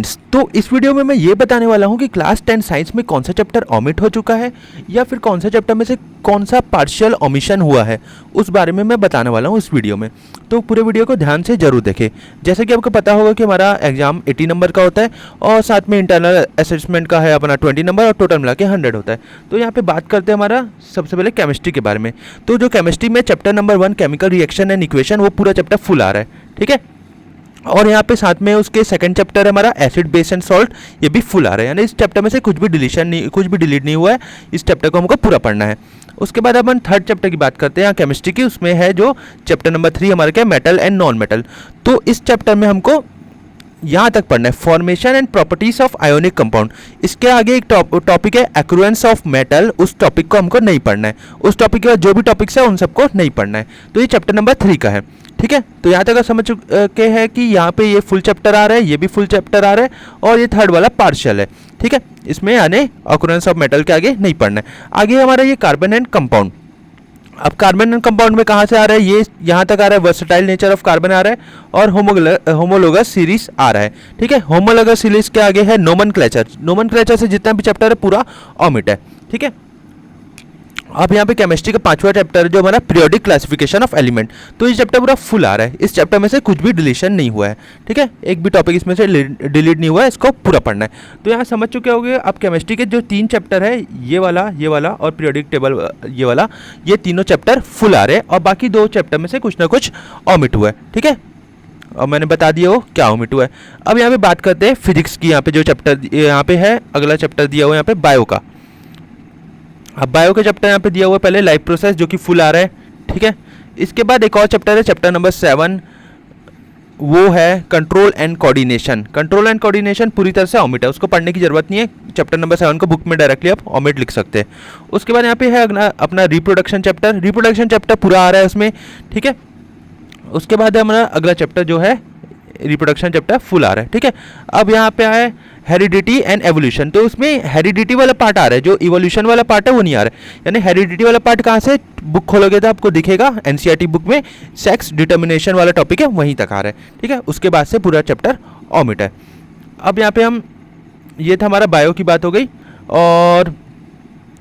Students, तो इस video में मैं ये बताने वाला हूँ कि क्लास 10 साइंस में कौन सा चैप्टर ओमिट हो चुका है या फिर कौन सा चैप्टर में से कौन सा पार्शियल ओमिशन हुआ है, उस बारे में मैं बताने वाला हूँ इस वीडियो में। तो पूरे वीडियो को ध्यान से जरूर देखें। जैसे कि आपको पता होगा कि हमारा एग्जाम 80 नंबर का होता है और साथ में इंटरनल असेसमेंट का है अपना 20 नंबर और टोटल मिला के 100 होता है। तो यहाँ पे बात करते हैं हमारा सबसे पहले केमिस्ट्री के बारे में। तो जो केमिस्ट्री में chapter number 1 chemical reaction and equation, वो पूरा चैप्टर फुल आ रहा है, ठीक है। और यहाँ पे साथ में उसके सेकंड चैप्टर है हमारा एसिड बेस एंड सॉल्ट, ये भी फुल आ रहा है, यानी इस चैप्टर में से कुछ भी डिलीट नहीं हुआ है। इस चैप्टर को हमको पूरा पढ़ना है। उसके बाद अपन थर्ड चैप्टर की बात करते हैं यहाँ केमिस्ट्री की। उसमें है जो चैप्टर नंबर 3 हमारा क्या, मेटल एंड नॉन मेटल। तो इस चैप्टर में हमको यहाँ तक पढ़ना है formation and properties of ionic compound. इसके आगे एक टॉपिक है एक्रुएंस ऑफ मेटल, उस टॉपिक को हमको नहीं पढ़ना है। उस टॉपिक के जो भी टॉपिक्स है उन सबको नहीं पढ़ना है। तो ये चैप्टर नंबर 3 का है, ठीक है। तो यहाँ तक आप समझ चुके हैं कि यहाँ पे ये फुल चैप्टर आ रहा है, ये भी फुल चैप्टर आ रहा है और ये थर्ड वाला पार्शियल है, ठीक है। इसमें यानी ऑकरेंस ऑफ मेटल के आगे नहीं पढ़ना है। आगे हमारा ये कार्बन एंड कंपाउंड। अब कार्बन एंड कंपाउंड में कहाँ से आ रहा है, ये यहाँ तक आ रहा है वर्सेटाइल नेचर ऑफ कार्बन आ रहा है और होमोलोगस सीरीज आ रहा है, ठीक है। होमोलोगस सीरीज के आगे है नोमेनक्लेचर। नोमेनक्लेचर से जितना भी चैप्टर है पूरा ओमिट है, ठीक है। अब यहाँ पे केमिस्ट्री का 5वां चैप्टर जो हमारा पीरियोडिक क्लासिफिकेशन ऑफ एलिमेंट, तो ये चैप्टर पूरा फुल आ रहा है। इस चैप्टर में से कुछ भी डिलीशन नहीं हुआ है, ठीक है। एक भी टॉपिक इसमें से डिलीट नहीं हुआ है, इसको पूरा पढ़ना है। तो यहाँ समझ चुके होंगे आप केमिस्ट्री के जो 3 चैप्टर है, ये वाला और पीरियोडिक टेबल ये वाला, ये तीनों चैप्टर फुल आ रहे हैं और बाकी 2 चैप्टर में से कुछ ना कुछ ओमिट हुआ है, ठीक है। और मैंने बता दिया वो क्या ओमिट हुआ है। अब यहाँ पे बात करते हैं फिजिक्स की। यहाँ पे जो चैप्टर यहाँ पे है, अगला चैप्टर दिया हुआ है यहाँ पे बायो का। अब बायो का चैप्टर यहाँ पे दिया हुआ है पहले लाइफ प्रोसेस, जो कि फुल आ रहा है, ठीक है। इसके बाद एक और चैप्टर है चैप्टर नंबर 7, वो है control and coordination. Control and coordination पूरी तरह से ओमिट है, उसको पढ़ने की जरूरत नहीं है। चैप्टर नंबर 7 को बुक में डायरेक्टली आप ओमिट लिख सकते हैं। उसके बाद यहाँ पे है अपना रिप्रोडक्शन चैप्टर। रिप्रोडक्शन चैप्टर पूरा आ रहा है उसमें, ठीक है। उसके बाद हमारा अगला चैप्टर जो है रिप्रोडक्शन चैप्टर फुल आ रहा है, ठीक है। अब यहाँ पे आए हेरिडिटी एंड एवोल्यूशन। तो उसमें हेरिडिटी वाला पार्ट आ रहा है, जो इवोल्यूशन वाला पार्ट है वो नहीं आ रहा है। यानी हेरिडिटी वाला पार्ट कहाँ से, बुक खोलोगे तो आपको दिखेगा एनसीईआरटी बुक में सेक्स डिटर्मिनेशन वाला टॉपिक है, वहीं तक आ रहा है, ठीक है। उसके बाद से पूरा चैप्टर ओमिट है। अब यहाँ पे हम, ये था हमारा बायो की बात हो गई। और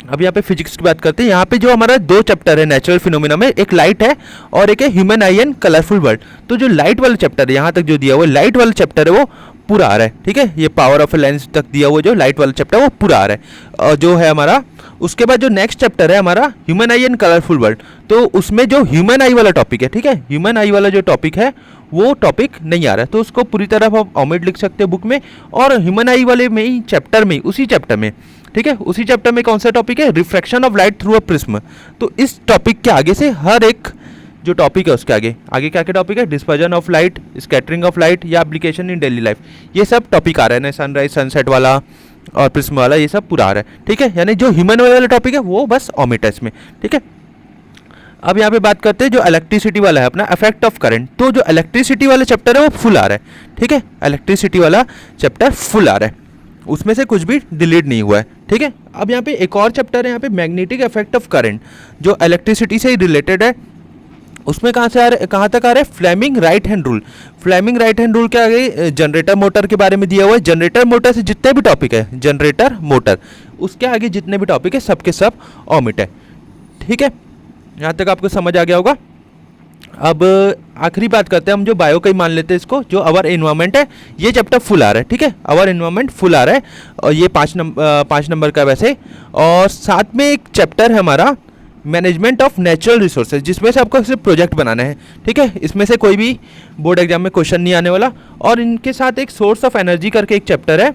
अब यहाँ पे फिजिक्स की बात करते हैं। यहाँ पे जो हमारा 2 चैप्टर है नेचुरल फिनोमिना में, एक लाइट है और एक है human I and colourful world. तो जो लाइट वाला चैप्टर है, यहाँ तक जो दिया हुआ है लाइट वाला चैप्टर है, वो पूरा आ रहा है, ठीक है। ये पावर ऑफ ए लेंस तक दिया हुआ जो लाइट वाला चैप्टर वो पूरा आ रहा है और जो है हमारा। उसके बाद जो नेक्स्ट चैप्टर है हमारा human I and colourful world, तो उसमें जो ह्यूमन आई वाला टॉपिक है, ठीक है, ह्यूमन आई वाला जो टॉपिक है वो टॉपिक नहीं आ रहा है। तो उसको पूरी तरह आप ओमिट लिख सकते हैं बुक में। और ह्यूमन आई वाले में ही चैप्टर में, उसी चैप्टर में, ठीक है, उसी चैप्टर में कौन सा टॉपिक है, refraction of light through a prism. तो इस टॉपिक के आगे से हर एक जो टॉपिक है उसके आगे क्या क्या टॉपिक है, dispersion of light, scattering of light या एप्लीकेशन इन डेली लाइफ, ये सब टॉपिक आ रहा है ना, सनराइज सनसेट वाला और प्रिज्म वाला, ये सब पूरा आ रहा है, ठीक है। यानी जो ह्यूमन वाला टॉपिक है वो बस ओमिट है इसमें, ठीक है। अब यहाँ पे बात करते हैं जो इलेक्ट्रिसिटी वाला है अपना इफेक्ट ऑफ करंट। तो जो इलेक्ट्रिसिटी वाला चैप्टर है वो फुल आ रहा है, ठीक है। इलेक्ट्रिसिटी वाला चैप्टर फुल आ रहा है, उसमें से कुछ भी डिलीट नहीं हुआ है, ठीक है। अब यहाँ पे एक और चैप्टर है यहाँ पे मैग्नेटिक इफेक्ट ऑफ करंट, जो इलेक्ट्रिसिटी से ही रिलेटेड है। उसमें कहाँ तक आ रहा है, Fleming right hand rule. Fleming right hand rule के आगे जनरेटर मोटर के बारे में दिया हुआ है। जनरेटर मोटर से जितने भी टॉपिक है, जनरेटर मोटर, उसके आगे जितने भी टॉपिक है सबके सब ओमिट है, ठीक है। यहाँ तक आपको समझ आ गया होगा। अब आखिरी बात करते हैं हम, जो बायो का ही मान लेते हैं इसको, जो अवर एनवायरनमेंट है, ये चैप्टर फुल आ रहा है, ठीक है। अवर एनवायरनमेंट फुल आ रहा है और ये 5 नंबर का वैसे। और साथ में एक चैप्टर है हमारा मैनेजमेंट ऑफ नेचुरल रिसोर्सेज, जिसमें से आपको सिर्फ प्रोजेक्ट बनाना है, ठीक है। इसमें से कोई भी बोर्ड एग्जाम में क्वेश्चन नहीं आने वाला। और इनके साथ एक सोर्स ऑफ एनर्जी करके एक चैप्टर है,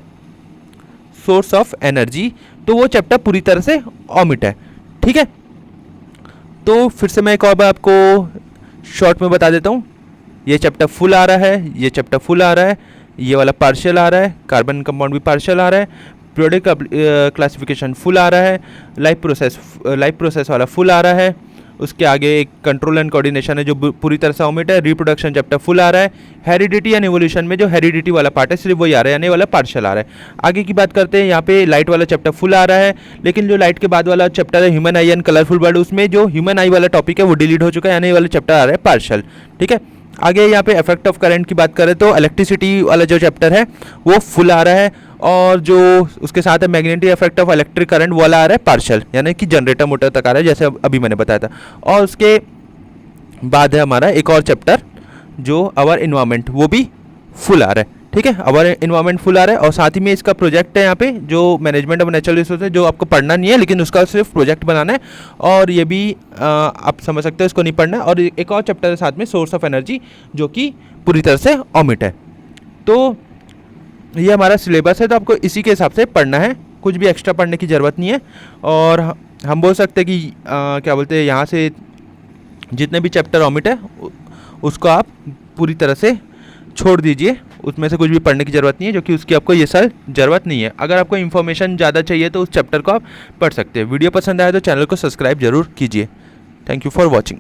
सोर्स ऑफ एनर्जी, तो वो चैप्टर पूरी तरह से ओमिट है, ठीक है। तो फिर से मैं एक और बार आपको शॉर्ट में बता देता हूँ, ये चैप्टर फुल आ रहा है, ये चैप्टर फुल आ रहा है, ये वाला पार्शियल आ रहा है, कार्बन कंपाउंड भी पार्शियल आ रहा है, पीरियोडिक क्लासिफिकेशन फुल आ रहा है, लाइफ प्रोसेस वाला फुल आ रहा है। उसके आगे एक कंट्रोल एंड कोऑर्डिनेशन है जो पूरी तरह से ओमिट है। रिप्रोडक्शन चैप्टर फुल आ रहा है। हेरिडिटी एंड इवोल्यूशन में जो हेरिडिटी वाला पार्ट है सिर्फ वही आ रहा है, यानी वाला पार्शियल आ रहा है। आगे की बात करते हैं, यहाँ पे लाइट वाला चैप्टर फुल आ रहा है, लेकिन जो लाइट के बाद वाला चैप्टर है human I and colourful world, उसमें जो ह्यूमन आई वाला टॉपिक है वो डिलीट हो चुका है, यानी वाला चैप्टर आ रहा है पार्शियल, ठीक है। आगे यहाँ पे इफेक्ट ऑफ करंट की बात करें तो इलेक्ट्रिसिटी वाला जो चैप्टर है वो फुल आ रहा है, और जो उसके साथ है magnetic effect of electric current वाला आ रहा है पार्शियल, यानी कि जनरेटर मोटर तक आ रहा है, जैसे अभी मैंने बताया था। और उसके बाद है हमारा एक और चैप्टर जो आवर इन्वायरमेंट, वो भी फुल आ रहा है। ठीक है, आवर इन्वायरमेंट फुल आ रहा है, और साथ ही में इसका प्रोजेक्ट है यहाँ पे जो मैनेजमेंट ऑफ नेचुरल रिसोर्सेज, जो आपको पढ़ना नहीं है लेकिन उसका सिर्फ प्रोजेक्ट बनाना है, और ये भी आप समझ सकते हो, इसको नहीं पढ़ना है। और एक और चैप्टर है साथ में सोर्स ऑफ एनर्जी, जो कि पूरी तरह से ओमिट है। तो ये हमारा सिलेबस है, तो आपको इसी के हिसाब से पढ़ना है, कुछ भी एक्स्ट्रा पढ़ने की ज़रूरत नहीं है। और हम बोल सकते हैं कि क्या बोलते हैं, यहाँ से जितने भी चैप्टर ओमिट है उसको आप पूरी तरह से छोड़ दीजिए, उसमें से कुछ भी पढ़ने की ज़रूरत नहीं है, जो कि उसकी आपको ये साल ज़रूरत नहीं है। अगर आपको इन्फॉर्मेशन ज़्यादा चाहिए तो उस चैप्टर को आप पढ़ सकते हैं। वीडियो पसंद आया तो चैनल को सब्सक्राइब जरूर कीजिए। Thank you for watching.